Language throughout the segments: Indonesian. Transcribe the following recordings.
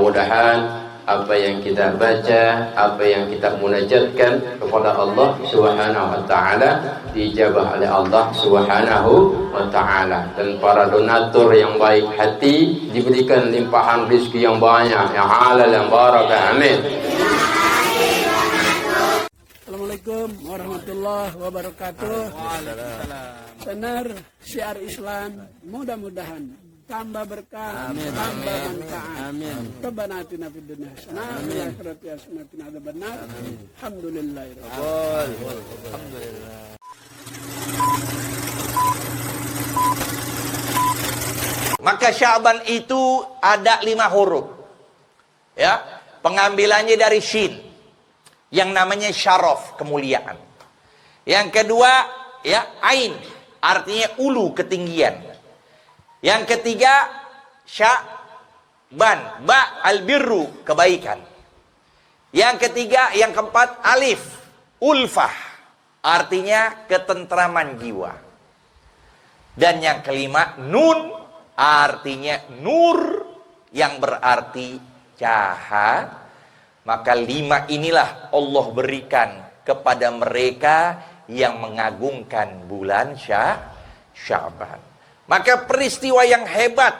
mudah-mudahan apa yang kita baca, apa yang kita munajatkan kepada Allah Subhanahu wa taala dijabah oleh Allah Subhanahu wa taala, dan para donatur yang baik hati diberikan limpahan rezeki yang banyak, yang halal, yang barakah. Amin. Assalamualaikum warahmatullahi wabarakatuh. Benar syiar Islam, mudah-mudahan tambah berkah, tambah manfaat. Rabbana atina fid dunya hasanah wa fil akhirati hasanah wa qina adzabannar. Alhamdulillahirabbil Maka Sya'ban itu ada 5 huruf. Ya, pengambilannya dari shin yang namanya syaraf, kemuliaan. Yang kedua, ya, ain, artinya ulu, ketinggian. Yang ketiga, Sya'ban, ba, albirru, kebaikan. Yang ketiga, yang keempat, alif, ulfah, artinya ketentraman jiwa. Dan yang kelima, nun, artinya nur, yang berarti cahaya. Maka 5 inilah Allah berikan kepada mereka yang mengagungkan bulan Sya'ban. Maka peristiwa yang hebat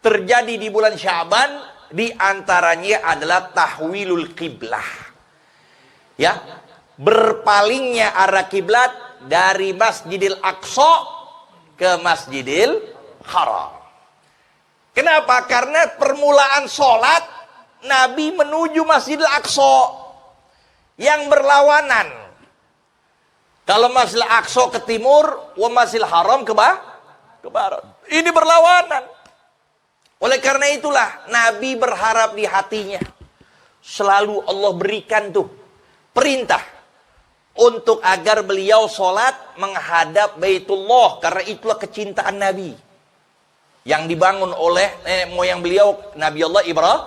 terjadi di bulan Sya'ban, di antaranya adalah tahwilul qiblah. Ya, berpalingnya arah kiblat dari Masjidil Aqsa ke Masjidil Haram. Kenapa? Karena permulaan sholat Nabi menuju Masjidil Aqsa yang berlawanan. Kalau Masjidil Aqsa ke timur, wa Masjidil Haram ke barat. Ini berlawanan. Oleh karena itulah Nabi berharap di hatinya selalu Allah berikan tuh perintah untuk agar beliau sholat menghadap Baitullah, karena itulah kecintaan Nabi yang dibangun oleh nenek moyang beliau, Nabi Allah Ibrahim.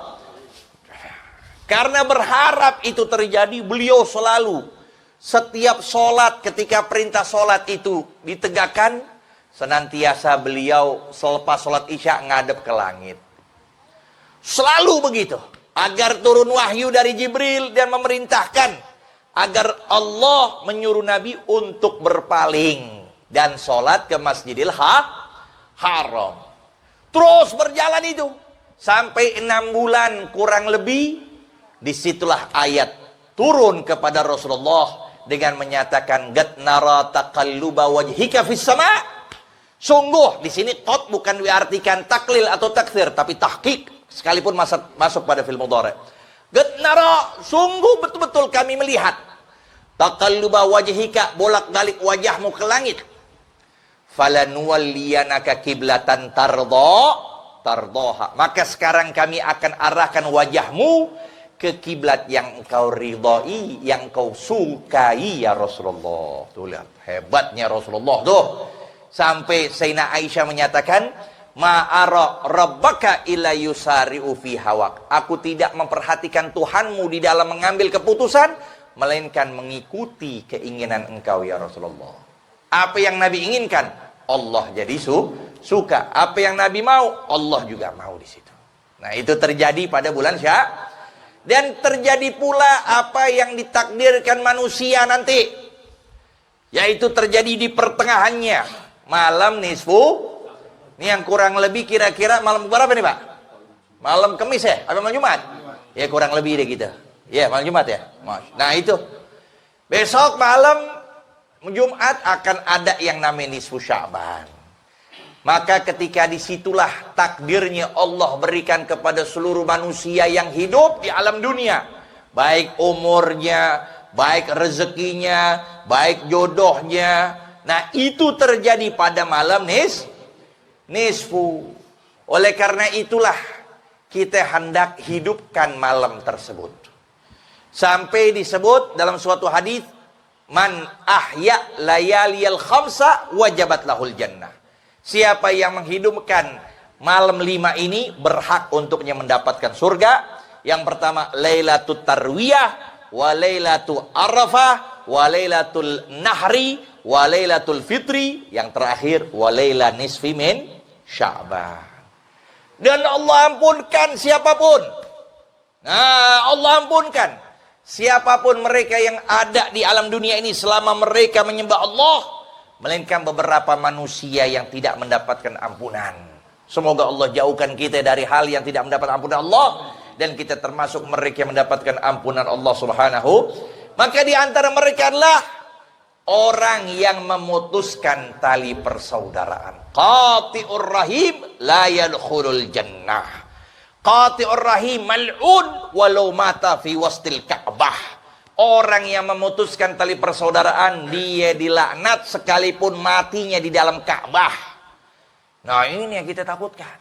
Karena berharap itu terjadi, beliau selalu setiap sholat, ketika perintah sholat itu ditegakkan, senantiasa beliau selepas sholat isya ngadep ke langit. Selalu begitu. Agar turun wahyu dari Jibril dan memerintahkan agar Allah menyuruh Nabi untuk berpaling dan sholat ke Masjidil Haram. Terus berjalan itu sampai 6 bulan kurang lebih. Disitulah ayat turun kepada Rasulullah dengan menyatakan gad nara taqalluba wajhika fis sama'. Sungguh di sini qad bukan diartikan taklil atau takfir, tapi tahqiq, sekalipun masuk pada fi'il mudhari'. Gad nara, sungguh betul-betul kami melihat taqalluba wajhika, bolak-balik wajahmu ke langit. Falanuwalliyanaka kiblatan tardoha. Maka sekarang kami akan arahkan wajahmu ke kiblat yang engkau ridhai, yang engkau sukai ya Rasulullah. Tuh lihat hebatnya Rasulullah tuh. Sampai Sayyidina Aisyah menyatakan, ma'ara rabbaka illa yusari'u fi hawak. Aku tidak memperhatikan Tuhanmu di dalam mengambil keputusan, melainkan mengikuti keinginan engkau ya Rasulullah. Apa yang Nabi inginkan, Allah jadi suka. Apa yang Nabi mau, Allah juga mau di situ. Nah, itu terjadi pada bulan Sya'ban. Dan terjadi pula apa yang ditakdirkan manusia nanti, yaitu terjadi di pertengahannya. Malam nisfu, ini yang kurang lebih kira-kira malam berapa nih Pak? Malam Kamis ya? Atau malam Jumat? Ya kurang lebih deh gitu. Ya malam Jumat ya? Nah itu. Besok malam Jumat akan ada yang namanya nisfu Sya'ban. Maka ketika disitulah takdirnya Allah berikan kepada seluruh manusia yang hidup di alam dunia. Baik umurnya, baik rezekinya, baik jodohnya. Nah itu terjadi pada malam nisfu. Oleh karena itulah kita hendak hidupkan malam tersebut. Sampai disebut dalam suatu hadis, man ahya layaliyal khamsa wajabat lahul jannah. Siapa yang menghidupkan malam 5 ini berhak untuknya mendapatkan surga. Yang pertama Lailatul Tarwiyah, wa Lailatul Arafah, wa Lailatul Nahri, wa Lailatul Fitri, yang terakhir wa Laila nisfi min Sya'ban. Dan Allah ampunkan siapapun Nah, Allah ampunkan. Siapapun mereka yang ada di alam dunia ini selama mereka menyembah Allah, melainkan beberapa manusia yang tidak mendapatkan ampunan. Semoga Allah jauhkan kita dari hal yang tidak mendapat ampunan Allah, dan kita termasuk mereka yang mendapatkan ampunan Allah Subhanahu. Maka di antara mereka adalah orang yang memutuskan tali persaudaraan. Qati'ur rahim la yadkhulul jannah. Qati'ur rahim mal'un walau mata fi wastil Ka'bah. Orang yang memutuskan tali persaudaraan, dia dilaknat sekalipun matinya di dalam Ka'bah. Nah, ini yang kita takutkan.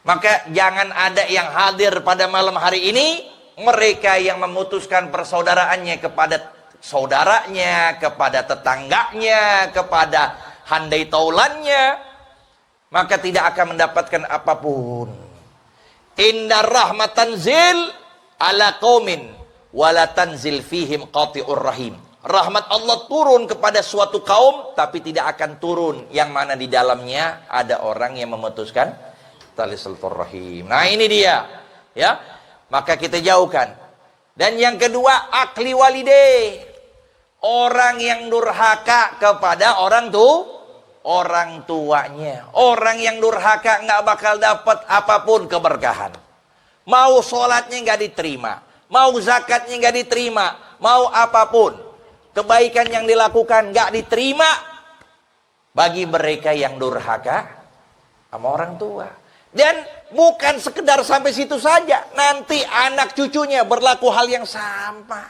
Maka jangan ada yang hadir pada malam hari ini, mereka yang memutuskan persaudaraannya kepada saudaranya, kepada tetangganya, kepada handai taulannya, maka tidak akan mendapatkan apapun. Inna rahmat tanzil ala qaumin wala tanzil fihim qati'ur rahim. Rahmat Allah turun kepada suatu kaum, tapi tidak akan turun yang mana di dalamnya ada orang yang memutuskan tali silaturahim. Nah, ini dia, ya. Maka kita jauhkan. Dan yang kedua, akli walide. Orang yang durhaka kepada orang tuanya. Orang yang durhaka nggak bakal dapat apapun keberkahan. Mau sholatnya nggak diterima, mau zakatnya nggak diterima, mau apapun kebaikan yang dilakukan nggak diterima bagi mereka yang durhaka sama orang tua. Dan bukan sekedar sampai situ saja, nanti anak cucunya berlaku hal yang sama.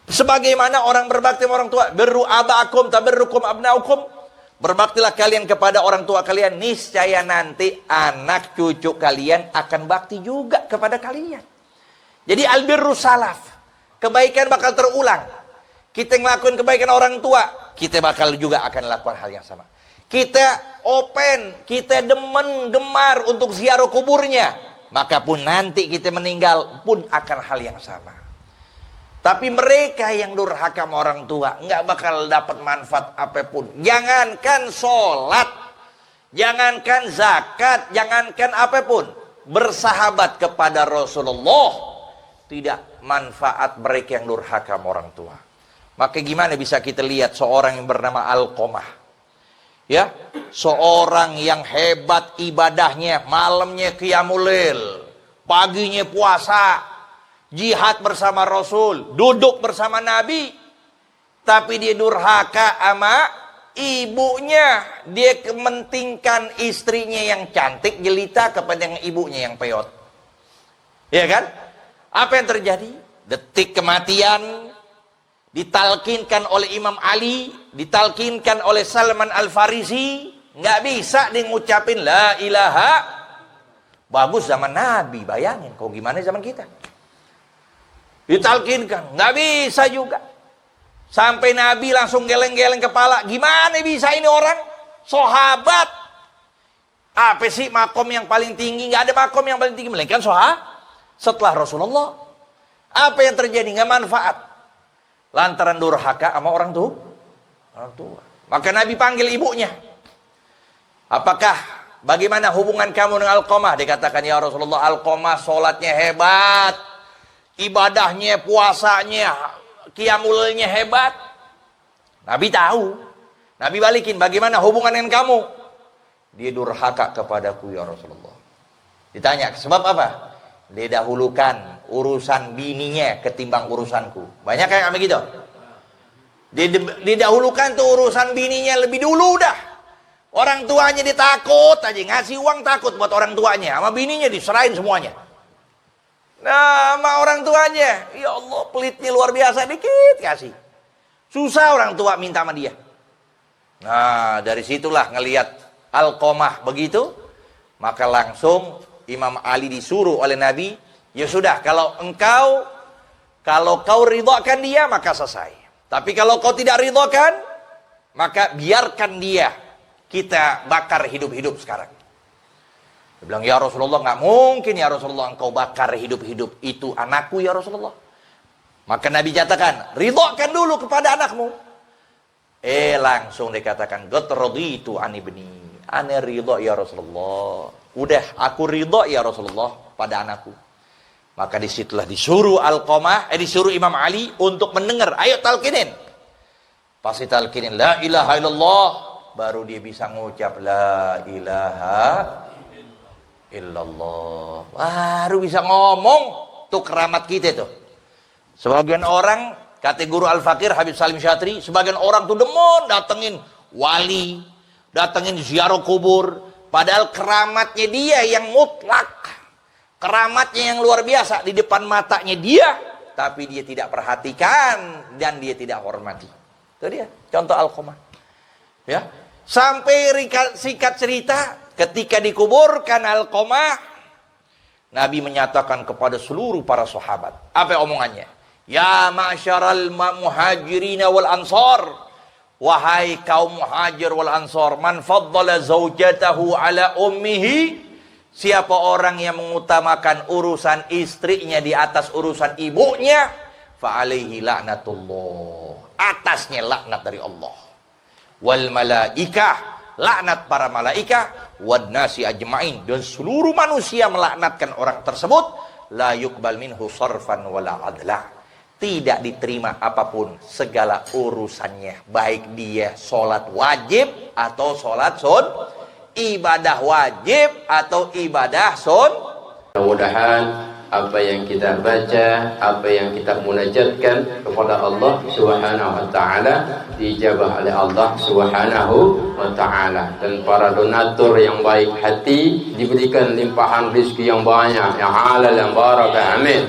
Sebagaimana orang berbakti sama orang tua, berru aba'akum tabarrukum abnaukum, berbaktilah kalian kepada orang tua kalian, niscaya nanti anak cucu kalian akan bakti juga kepada kalian. Jadi albirru salaf, kebaikan bakal terulang. Kita ngelakuin kebaikan orang tua, kita bakal juga akan lakukan hal yang sama. Kita open, kita demen, gemar untuk ziarah kuburnya, maka pun nanti kita meninggal pun akan hal yang sama. Tapi mereka yang durhaka sama orang tua nggak bakal dapat manfaat apapun. Jangankan sholat, jangankan zakat, jangankan apapun, bersahabat kepada Rasulullah tidak manfaat mereka yang durhaka sama orang tua. Maka gimana bisa kita lihat seorang yang bernama Alqamah, ya, seorang yang hebat ibadahnya, malamnya qiyamul lail, paginya puasa, jihad bersama Rasul, duduk bersama Nabi, tapi dia durhaka sama ibunya. Dia kementingkan istrinya yang cantik jelita kepada yang ibunya yang peot. Ya kan? Apa yang terjadi? Detik kematian ditalkinkan oleh Imam Ali, ditalkinkan oleh Salman Al-Farisi, nggak bisa dia ngucapin la ilaha. Bagus zaman Nabi, bayangin kok gimana zaman kita. Ditalkinkan, nggak bisa juga. Sampai Nabi langsung geleng-geleng kepala, gimana bisa ini orang sahabat? Apa sih makom yang paling tinggi? Nggak ada makom yang paling tinggi melainkan setelah Rasulullah. Apa yang terjadi? Nggak manfaat. Lantaran durhaka sama orang tua. Maka Nabi panggil ibunya. Apakah bagaimana hubungan kamu dengan Alqamah? Dikatakan, ya Rasulullah, Alqamah sholatnya hebat, ibadahnya, puasanya, qiyamulnya hebat. Nabi tahu. Nabi balikin, bagaimana hubungan dengan kamu? Dia durhaka kepadaku, ya Rasulullah. Ditanya, sebab apa? Dia dahulukan urusan bininya ketimbang urusanku. Banyak kayak kami gitu. Didahulukan tuh urusan bininya lebih dulu dah. Orang tuanya ditakut aja, ngasih uang takut buat orang tuanya, sama bininya diserahin semuanya. Nah, sama orang tuanya, ya Allah, pelitnya luar biasa, dikit kasih. Susah orang tua minta sama dia. Nah, dari situlah ngelihat Alqamah begitu, maka langsung Imam Ali disuruh oleh Nabi, ya sudah, kalau kau ridhokan dia, maka selesai. Tapi kalau kau tidak ridhokan, maka biarkan dia kita bakar hidup-hidup sekarang. Dia bilang, ya Rasulullah, nggak mungkin ya Rasulullah engkau bakar hidup-hidup, itu anakku ya Rasulullah. Maka Nabi katakan, ridhokan dulu kepada anakmu. Langsung dikatakan, qad raditu an ibni, ane ridho ya Rasulullah. Udah, aku ridho ya Rasulullah pada anakku. Maka disitulah disuruh disuruh Imam Ali untuk mendengar, ayo talkinin. Pasti talkinin la ilaha illallah, baru dia bisa ngucap la ilaha illallah, baru bisa ngomong. Tuh keramat kita tuh. Sebagian orang, kata guru Al-Fakir Habib Salim Syatri, sebagian orang tuh demen datengin wali, datengin ziarah kubur, padahal keramatnya dia yang mutlak, keramatnya yang luar biasa di depan matanya dia, tapi dia tidak perhatikan dan dia tidak hormati. Itu dia contoh Alqamah. Ya, sampai singkat cerita, ketika dikuburkan Alqamah, Nabi menyatakan kepada seluruh para sahabat, apa omongannya? Ya ma'syaral muhajirin wal ansar, wahai kaum muhajir wal ansar, man faddala zaujatahu ala ummihi, siapa orang yang mengutamakan urusan istrinya di atas urusan ibunya, fa alaihi laknatullah, atasnya laknat dari Allah, wal malaikah, laknat para malaikah, wad nasi ajmain, dan seluruh manusia melaknatkan orang tersebut, la yuqbal minhu sarfan wala adla, tidak diterima apapun segala urusannya, baik dia sholat wajib atau sholat sun, ibadah wajib atau ibadah sun. Mudah-mudahan apa yang kita baca, apa yang kita munajatkan kepada Allah Subhanahu wa taala dijabah oleh Allah Subhanahu wa taala, dan para donatur yang baik hati diberikan limpahan rezeki yang banyak, yang halal, yang barakah. Amin.